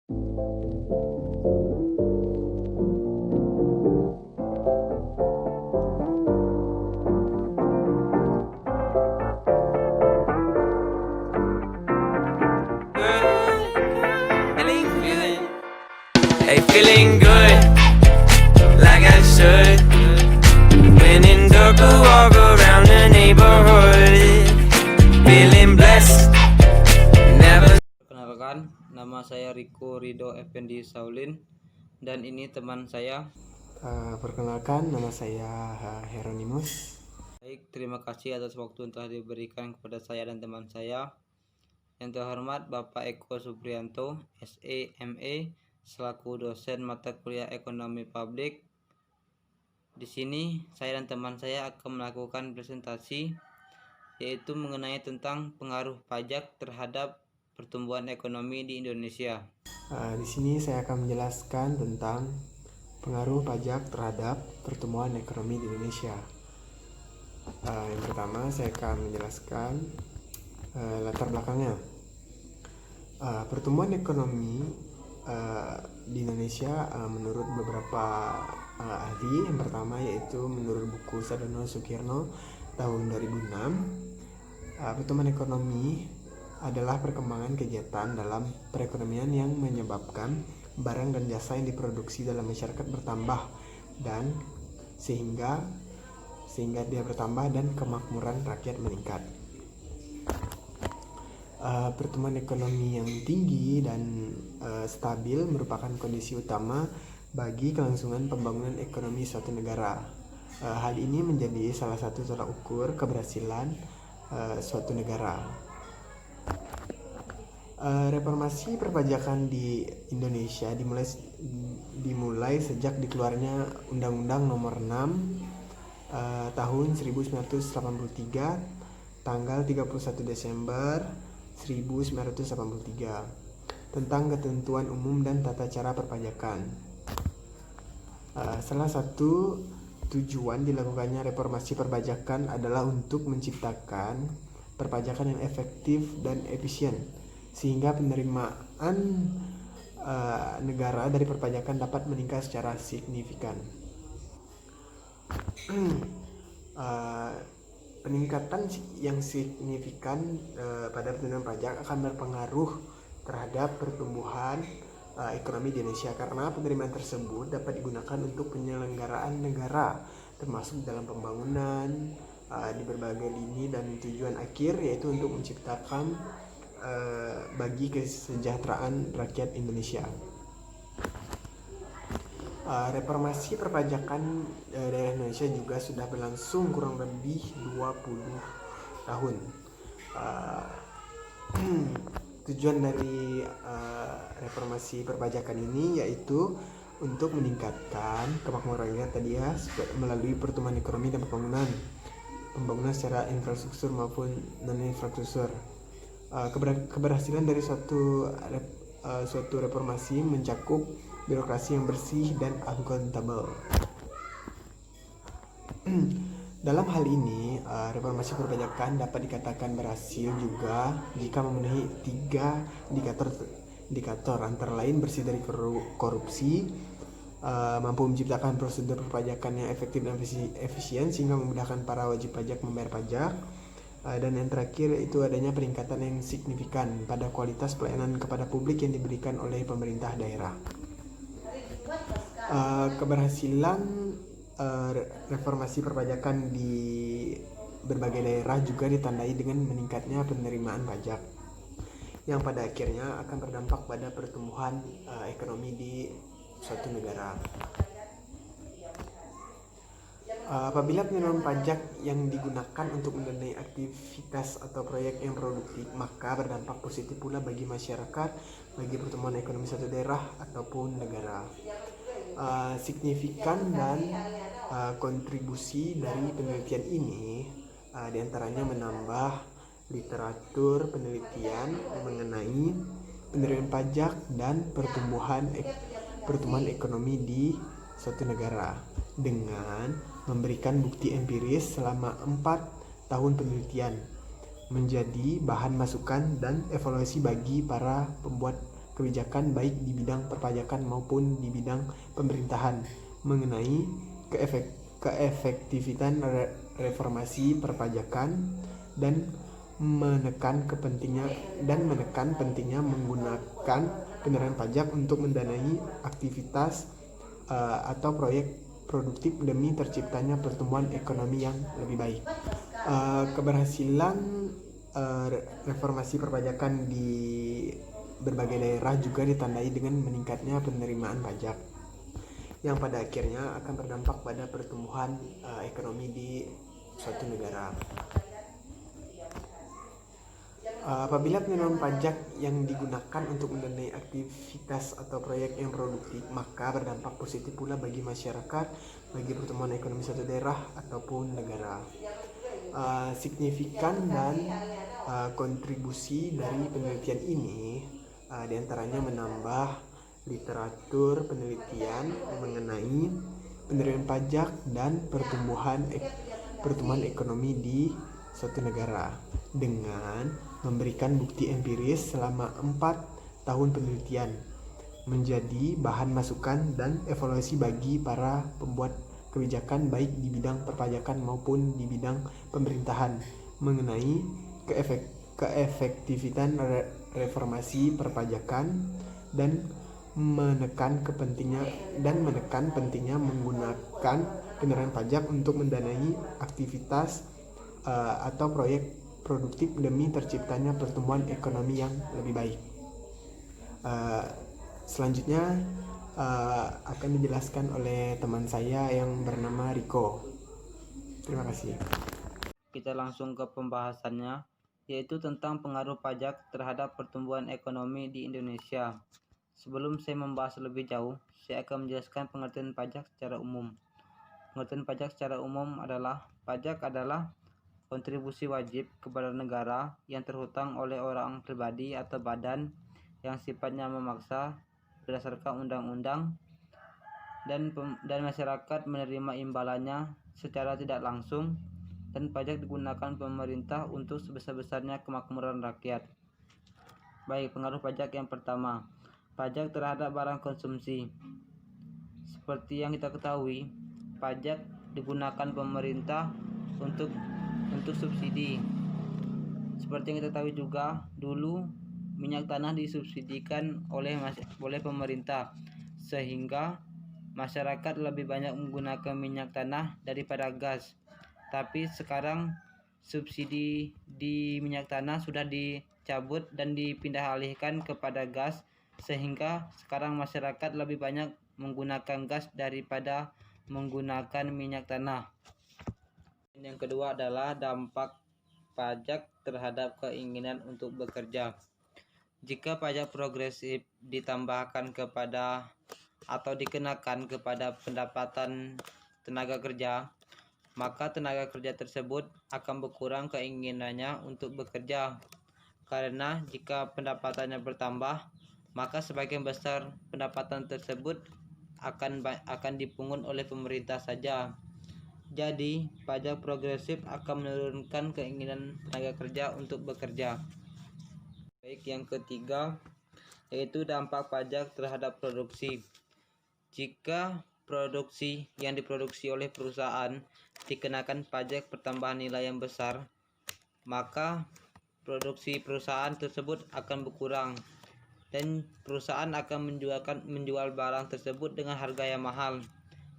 Hey, feeling good, like I should. When in dark, I walk around the neighborhood. Feeling blessed, never. Perkenalkan, nama saya Riko Ridho Effendi Saulin dan ini teman saya. Perkenalkan, nama saya Hieronymus. Baik, terima kasih atas waktu yang telah diberikan kepada saya dan teman saya. Yang terhormat Bapak Eko Supriyanto, SE, ME, selaku dosen mata kuliah Ekonomi Publik. Di sini saya dan teman saya akan melakukan presentasi yaitu mengenai tentang pengaruh pajak terhadap pertumbuhan ekonomi di Indonesia. Di sini saya akan menjelaskan tentang pengaruh pajak terhadap pertumbuhan ekonomi di Indonesia. Yang pertama saya akan menjelaskan latar belakangnya. Pertumbuhan ekonomi di Indonesia menurut beberapa ahli. Yang pertama yaitu menurut buku Sadono Sukirno tahun 2006, pertumbuhan ekonomi adalah perkembangan kegiatan dalam perekonomian yang menyebabkan barang dan jasa yang diproduksi dalam masyarakat bertambah dan sehingga dia bertambah dan kemakmuran rakyat meningkat. Pertumbuhan ekonomi yang tinggi dan stabil merupakan kondisi utama bagi kelangsungan pembangunan ekonomi suatu negara. Hal ini menjadi salah satu tolak ukur keberhasilan suatu negara. Reformasi perpajakan di Indonesia dimulai sejak dikeluarnya Undang-Undang Nomor 6 tahun 1983 tanggal 31 Desember 1983 tentang ketentuan umum dan tata cara perpajakan. Salah satu tujuan dilakukannya reformasi perpajakan adalah untuk menciptakan perpajakan yang efektif dan efisien sehingga penerimaan negara dari perpajakan dapat meningkat secara signifikan. Peningkatan yang signifikan pada penerimaan pajak akan berpengaruh terhadap pertumbuhan ekonomi di Indonesia karena penerimaan tersebut dapat digunakan untuk penyelenggaraan negara termasuk dalam pembangunan di berbagai lini dan tujuan akhir yaitu untuk menciptakan bagi kesejahteraan rakyat Indonesia. Reformasi perpajakan daerah Indonesia juga sudah berlangsung kurang lebih 20 tahun. Tujuan dari reformasi perpajakan ini yaitu untuk meningkatkan kemakmuran rakyat tadi ya melalui pertumbuhan ekonomi dan pembangunan secara infrastruktur maupun non infrastruktur. Keberhasilan dari suatu reformasi mencakup birokrasi yang bersih dan akuntabel. Dalam hal ini, reformasi perpajakan dapat dikatakan berhasil juga jika memenuhi 3 indikator antara lain bersih dari korupsi, mampu menciptakan prosedur perpajakan yang efektif dan efisien sehingga memudahkan para wajib pajak membayar pajak, dan yang terakhir itu adanya peningkatan yang signifikan pada kualitas pelayanan kepada publik yang diberikan oleh pemerintah daerah. Keberhasilan reformasi perpajakan di berbagai daerah juga ditandai dengan meningkatnya penerimaan pajak yang pada akhirnya akan berdampak pada pertumbuhan ekonomi di suatu negara. Apabila penerimaan pajak yang digunakan untuk mendanai aktivitas atau proyek yang produktif, maka berdampak positif pula bagi masyarakat, bagi pertumbuhan ekonomi suatu daerah ataupun negara. Signifikan dan kontribusi dari penelitian ini diantaranya menambah literatur penelitian mengenai penerimaan pajak dan pertumbuhan ekonomi di suatu negara dengan memberikan bukti empiris selama 4 tahun penelitian menjadi bahan masukan dan evaluasi bagi para pembuat kebijakan baik di bidang perpajakan maupun di bidang pemerintahan mengenai keefektifan reformasi perpajakan dan menekan pentingnya menggunakan kendaraan pajak untuk mendanai aktivitas atau proyek produktif demi terciptanya pertumbuhan ekonomi yang lebih baik. Keberhasilan reformasi perpajakan di berbagai daerah juga ditandai dengan meningkatnya penerimaan pajak yang pada akhirnya akan berdampak pada pertumbuhan ekonomi di suatu negara. Apabila penerimaan pajak yang digunakan untuk mendanai aktivitas atau proyek yang produktif, maka berdampak positif pula bagi masyarakat, bagi pertumbuhan ekonomi suatu daerah ataupun negara. Signifikan dan kontribusi dari penelitian ini diantaranya menambah literatur penelitian mengenai penerimaan pajak dan pertumbuhan ekonomi di suatu negara dengan memberikan bukti empiris selama 4 tahun penelitian menjadi bahan masukan dan evaluasi bagi para pembuat kebijakan baik di bidang perpajakan maupun di bidang pemerintahan mengenai keefektifan reformasi perpajakan dan menekan pentingnya menggunakan kendaraan pajak untuk mendanai aktivitas atau proyek produktif demi terciptanya pertumbuhan ekonomi yang lebih baik. Selanjutnya akan dijelaskan oleh teman saya yang bernama Riko. Terima kasih. Kita langsung ke pembahasannya, yaitu tentang pengaruh pajak terhadap pertumbuhan ekonomi di Indonesia. Sebelum saya membahas lebih jauh, saya akan menjelaskan pengertian pajak secara umum. Pengertian pajak secara umum adalah pajak adalah kontribusi wajib kepada negara yang terhutang oleh orang pribadi atau badan yang sifatnya memaksa berdasarkan undang-undang dan masyarakat menerima imbalannya secara tidak langsung, dan pajak digunakan pemerintah untuk sebesar-besarnya kemakmuran rakyat. Baik, pengaruh pajak yang pertama, pajak terhadap barang konsumsi. Seperti yang kita ketahui, pajak digunakan pemerintah untuk subsidi. Seperti yang kita tahu juga, dulu minyak tanah disubsidikan oleh pemerintah, sehingga masyarakat lebih banyak menggunakan minyak tanah daripada gas. Tapi sekarang subsidi di minyak tanah sudah dicabut dan dipindah alihkan kepada gas, sehingga sekarang masyarakat lebih banyak menggunakan gas daripada menggunakan minyak tanah. Yang kedua adalah dampak pajak terhadap keinginan untuk bekerja. Jika pajak progresif ditambahkan kepada atau dikenakan kepada pendapatan tenaga kerja, maka tenaga kerja tersebut akan berkurang keinginannya untuk bekerja. Karena jika pendapatannya bertambah, maka sebagian besar pendapatan tersebut akan dipungut oleh pemerintah saja. Jadi, pajak progresif akan menurunkan keinginan tenaga kerja untuk bekerja. Baik, yang ketiga yaitu dampak pajak terhadap produksi. Jika produksi yang diproduksi oleh perusahaan dikenakan pajak pertambahan nilai yang besar, maka produksi perusahaan tersebut akan berkurang dan perusahaan akan menjual barang tersebut dengan harga yang mahal.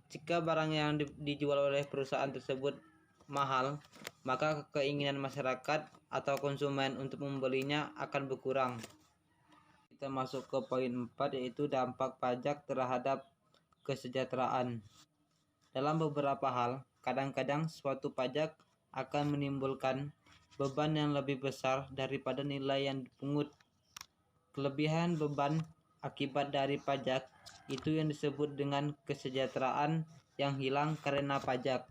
Jika barang yang dijual oleh perusahaan tersebut mahal, maka keinginan masyarakat atau konsumen untuk membelinya akan berkurang. Kita masuk ke poin 4, yaitu dampak pajak terhadap kesejahteraan. Dalam beberapa hal, kadang-kadang suatu pajak akan menimbulkan beban yang lebih besar daripada nilai yang dipungut. Kelebihan beban akibat dari pajak itu yang disebut dengan kesejahteraan yang hilang karena pajak.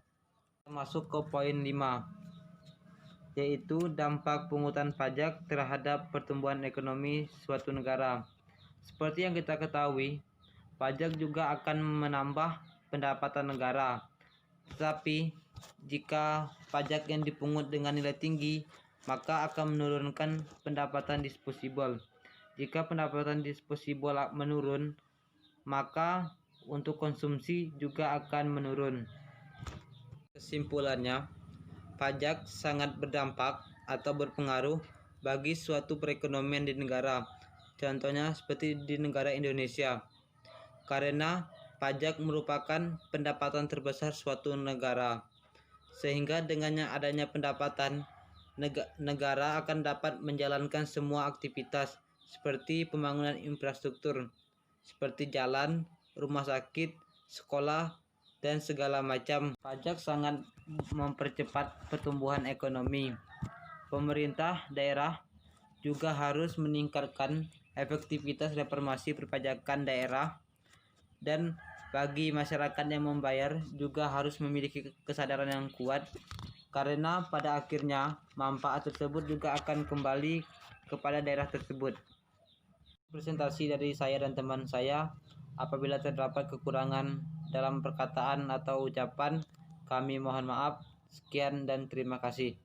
Masuk ke poin 5, yaitu dampak pungutan pajak terhadap pertumbuhan ekonomi suatu negara. Seperti yang kita ketahui, pajak juga akan menambah pendapatan negara. Tetapi jika pajak yang dipungut dengan nilai tinggi, maka akan menurunkan pendapatan disposable. Jika pendapatan disposibel menurun, maka untuk konsumsi juga akan menurun. Kesimpulannya, pajak sangat berdampak atau berpengaruh bagi suatu perekonomian di negara. Contohnya seperti di negara Indonesia. Karena pajak merupakan pendapatan terbesar suatu negara. Sehingga dengannya adanya pendapatan, negara akan dapat menjalankan semua aktivitas seperti pembangunan infrastruktur, seperti jalan, rumah sakit, sekolah, dan segala macam. Pajak sangat mempercepat pertumbuhan ekonomi. Pemerintah daerah juga harus meningkatkan efektivitas reformasi perpajakan daerah, dan bagi masyarakat yang membayar juga harus memiliki kesadaran yang kuat, karena pada akhirnya manfaat tersebut juga akan kembali kepada daerah tersebut. Presentasi dari saya dan teman saya. Apabila terdapat kekurangan dalam perkataan atau ucapan, kami mohon maaf. Sekian dan terima kasih.